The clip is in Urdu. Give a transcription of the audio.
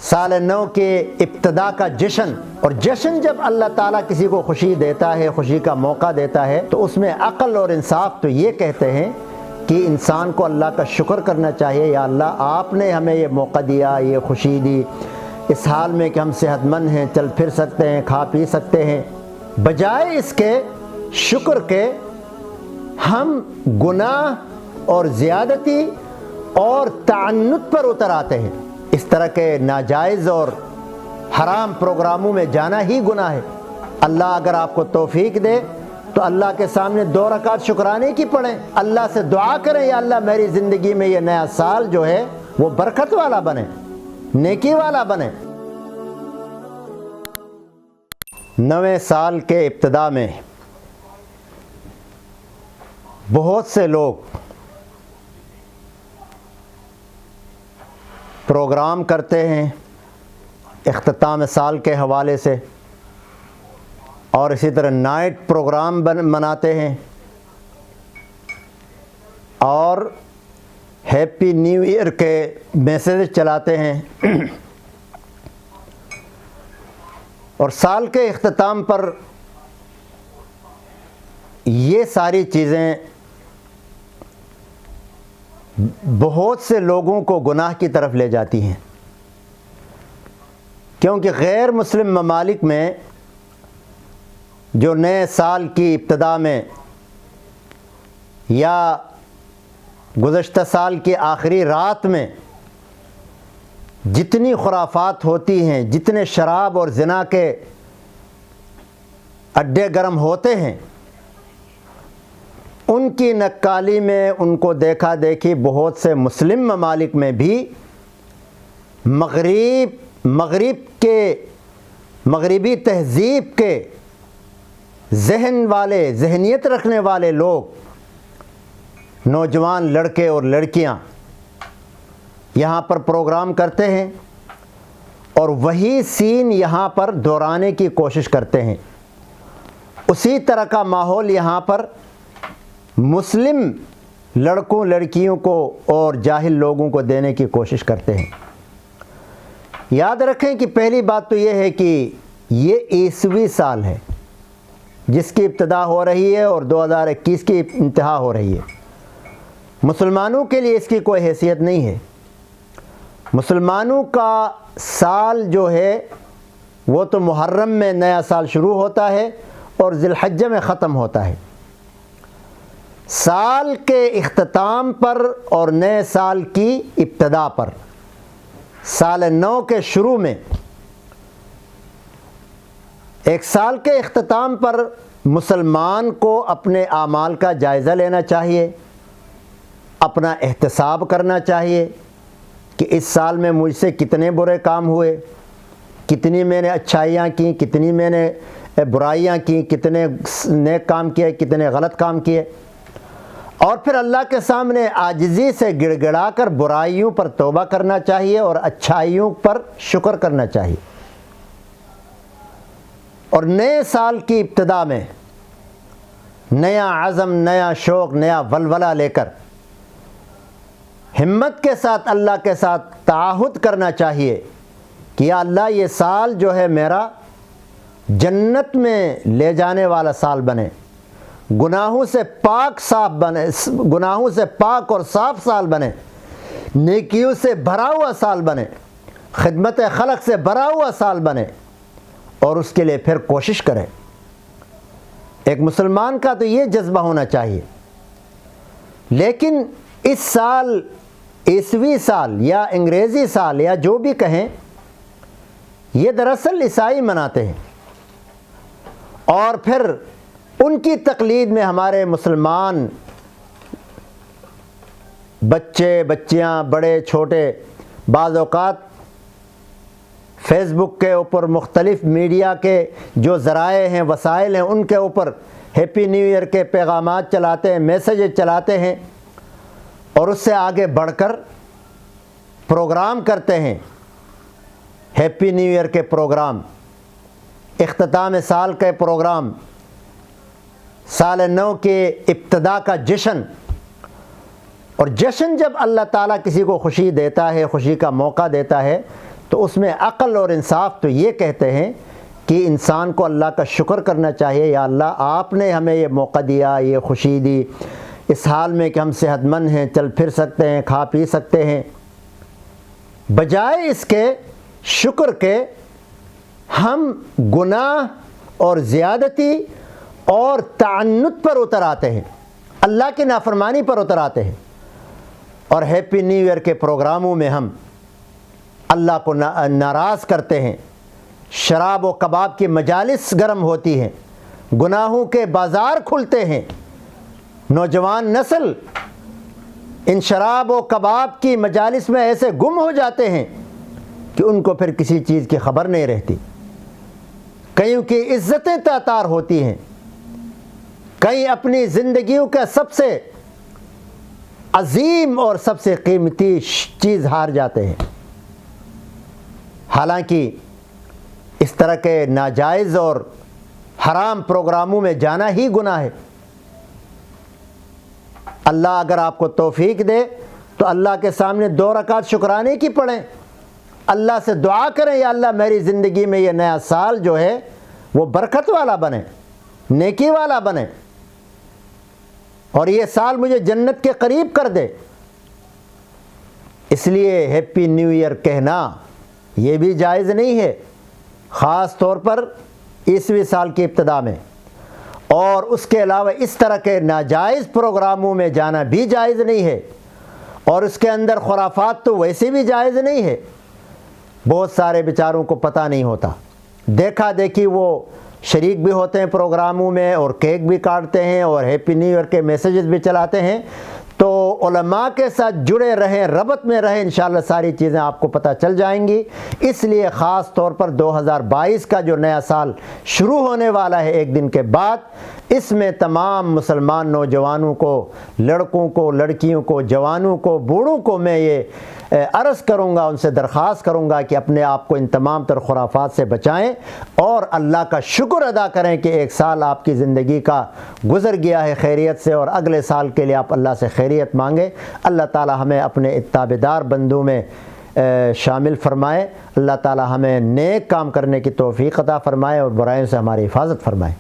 سال نو کے ابتدا کا جشن، اور جشن جب اللہ تعالیٰ کسی کو خوشی دیتا ہے، خوشی کا موقع دیتا ہے، تو اس میں عقل اور انصاف تو یہ کہتے ہیں کہ انسان کو اللہ کا شکر کرنا چاہیے، یا اللہ آپ نے ہمیں یہ موقع دیا، یہ خوشی دی، اس حال میں کہ ہم صحت مند ہیں، چل پھر سکتے ہیں، کھا پی سکتے ہیں، بجائے اس کے شکر کے ہم گناہ اور زیادتی اور تعنت پر اتر آتے ہیں۔ اس طرح کے ناجائز اور حرام پروگراموں میں جانا ہی گناہ ہے۔ اللہ اگر آپ کو توفیق دے تو اللہ کے سامنے 2 رکعت شکرانے کی پڑھیں، اللہ سے دعا کریں، یا اللہ میری زندگی میں یہ نیا سال جو ہے وہ برکت والا بنے، نیکی والا بنے۔ نویں سال کے ابتدا میں بہت سے لوگ پروگرام کرتے ہیں اختتام سال کے حوالے سے، اور اسی طرح نائٹ پروگرام مناتے ہیں، اور ہیپی نیو ایئر کے میسیج چلاتے ہیں، اور سال کے اختتام پر یہ ساری چیزیں بہت سے لوگوں کو گناہ کی طرف لے جاتی ہیں، کیونکہ غیر مسلم ممالک میں جو نئے سال کی ابتدا میں یا گزشتہ سال کی آخری رات میں جتنی خرافات ہوتی ہیں، جتنے شراب اور زنا کے اڈے گرم ہوتے ہیں، ان کی نکالی میں ان کو دیکھا دیکھی بہت سے مسلم ممالک میں بھی مغربی تہذیب کے ذہنیت رکھنے والے لوگ، نوجوان لڑکے اور لڑکیاں یہاں پر پروگرام کرتے ہیں، اور وہی سین یہاں پر دہرانے کی کوشش کرتے ہیں۔ اسی طرح کا ماحول یہاں پر مسلم لڑکوں لڑکیوں کو اور جاہل لوگوں کو دینے کی کوشش کرتے ہیں۔ یاد رکھیں کہ پہلی بات تو یہ ہے کہ یہ عیسوی سال ہے جس کی ابتدا ہو رہی ہے، اور 2021 کی انتہا ہو رہی ہے۔ مسلمانوں کے لیے اس کی کوئی حیثیت نہیں ہے۔ مسلمانوں کا سال جو ہے وہ تو محرم میں نیا سال شروع ہوتا ہے اور ذی الحجہ میں ختم ہوتا ہے۔ سال کے اختتام پر اور نئے سال کی ابتدا پر، سال نو کے شروع میں، ایک سال کے اختتام پر مسلمان کو اپنے اعمال کا جائزہ لینا چاہیے، اپنا احتساب کرنا چاہیے کہ اس سال میں مجھ سے کتنے برے کام ہوئے، کتنی میں نے اچھائیاں کیں، کتنی میں نے برائیاں کیں، کتنے نیک کام کیے، کتنے غلط کام کیے، اور پھر اللہ کے سامنے عاجزی سے گڑ گڑا کر برائیوں پر توبہ کرنا چاہیے اور اچھائیوں پر شکر کرنا چاہیے۔ اور نئے سال کی ابتدا میں نیا عزم، نیا شوق، نیا ولولہ لے کر ہمت کے ساتھ اللہ کے ساتھ تعاہد کرنا چاہیے کہ یا اللہ یہ سال جو ہے میرا جنت میں لے جانے والا سال بنے، گناہوں سے پاک اور صاف سال بنے، نیکیوں سے بھرا ہوا سال بنے، خدمت خلق سے بھرا ہوا سال بنے، اور اس کے لیے پھر کوشش کریں۔ ایک مسلمان کا تو یہ جذبہ ہونا چاہیے۔ لیکن اس سال، عیسوی سال یا انگریزی سال یا جو بھی کہیں، یہ دراصل عیسائی مناتے ہیں، اور پھر ان کی تقلید میں ہمارے مسلمان بچے بچیاں، بڑے چھوٹے، بعض اوقات فیس بک کے اوپر، مختلف میڈیا کے جو ذرائع ہیں، وسائل ہیں، ان کے اوپر ہیپی نیو ایئر کے پیغامات چلاتے ہیں، میسیجز چلاتے ہیں، اور اس سے آگے بڑھ کر پروگرام کرتے ہیں، ہیپی نیو ایئر کے پروگرام، اختتام سال کے پروگرام، سال نو کے ابتدا کا جشن۔ اور جشن جب اللہ تعالیٰ کسی کو خوشی دیتا ہے، خوشی کا موقع دیتا ہے، تو اس میں عقل اور انصاف تو یہ کہتے ہیں کہ انسان کو اللہ کا شکر کرنا چاہیے، یا اللہ آپ نے ہمیں یہ موقع دیا، یہ خوشی دی، اس حال میں کہ ہم صحت مند ہیں، چل پھر سکتے ہیں، کھا پی سکتے ہیں، بجائے اس کے شکر کے ہم گناہ اور زیادتی اور تعنت پر اتر آتے ہیں، اللہ کی نافرمانی پر اتر آتے ہیں، اور ہیپی نیو ایئر کے پروگراموں میں ہم اللہ کو ناراض کرتے ہیں، شراب و کباب کی مجالس گرم ہوتی ہیں، گناہوں کے بازار کھلتے ہیں، نوجوان نسل ان شراب و کباب کی مجالس میں ایسے گم ہو جاتے ہیں کہ ان کو پھر کسی چیز کی خبر نہیں رہتی، کئیوں کی عزتیں تاتار ہوتی ہیں، کئی اپنی زندگیوں کا سب سے عظیم اور سب سے قیمتی چیز ہار جاتے ہیں۔ حالانکہ اس طرح کے ناجائز اور حرام پروگراموں میں جانا ہی گناہ ہے۔ اللہ اگر آپ کو توفیق دے تو اللہ کے سامنے 2 رکعت شکرانے کی پڑھیں، اللہ سے دعا کریں، یا اللہ میری زندگی میں یہ نیا سال جو ہے وہ برکت والا بنے، نیکی والا بنے، اور یہ سال مجھے جنت کے قریب کر دے۔ اس لیے ہیپی نیو ایئر کہنا یہ بھی جائز نہیں ہے، خاص طور پر 20ویں سال کی ابتدا میں، اور اس کے علاوہ اس طرح کے ناجائز پروگراموں میں جانا بھی جائز نہیں ہے، اور اس کے اندر خرافات تو ویسے بھی جائز نہیں ہے۔ بہت سارے بیچاروں کو پتہ نہیں ہوتا، دیکھا دیکھی وہ شریک بھی ہوتے ہیں پروگراموں میں، اور کیک بھی کاٹتے ہیں، اور ہیپی نیو ایئر کے میسیجز بھی چلاتے ہیں۔ تو علماء کے ساتھ جڑے رہیں، ربط میں رہیں، انشاءاللہ ساری چیزیں آپ کو پتہ چل جائیں گی۔ اس لیے خاص طور پر 2022 کا جو نیا سال شروع ہونے والا ہے ایک دن کے بعد، اس میں تمام مسلمان نوجوانوں کو، لڑکوں کو، لڑکیوں کو، جوانوں کو، بوڑھوں کو میں یہ عرض کروں گا، ان سے درخواست کروں گا کہ اپنے آپ کو ان تمام تر خرافات سے بچائیں، اور اللہ کا شکر ادا کریں کہ ایک سال آپ کی زندگی کا گزر گیا ہے خیریت سے، اور اگلے سال کے لیے آپ اللہ سے خیریت مانگیں۔ اللہ تعالی ہمیں اپنے تابعدار بندوں میں شامل فرمائے، اللہ تعالی ہمیں نیک کام کرنے کی توفیق عطا فرمائے، اور برائیوں سے ہماری حفاظت فرمائے۔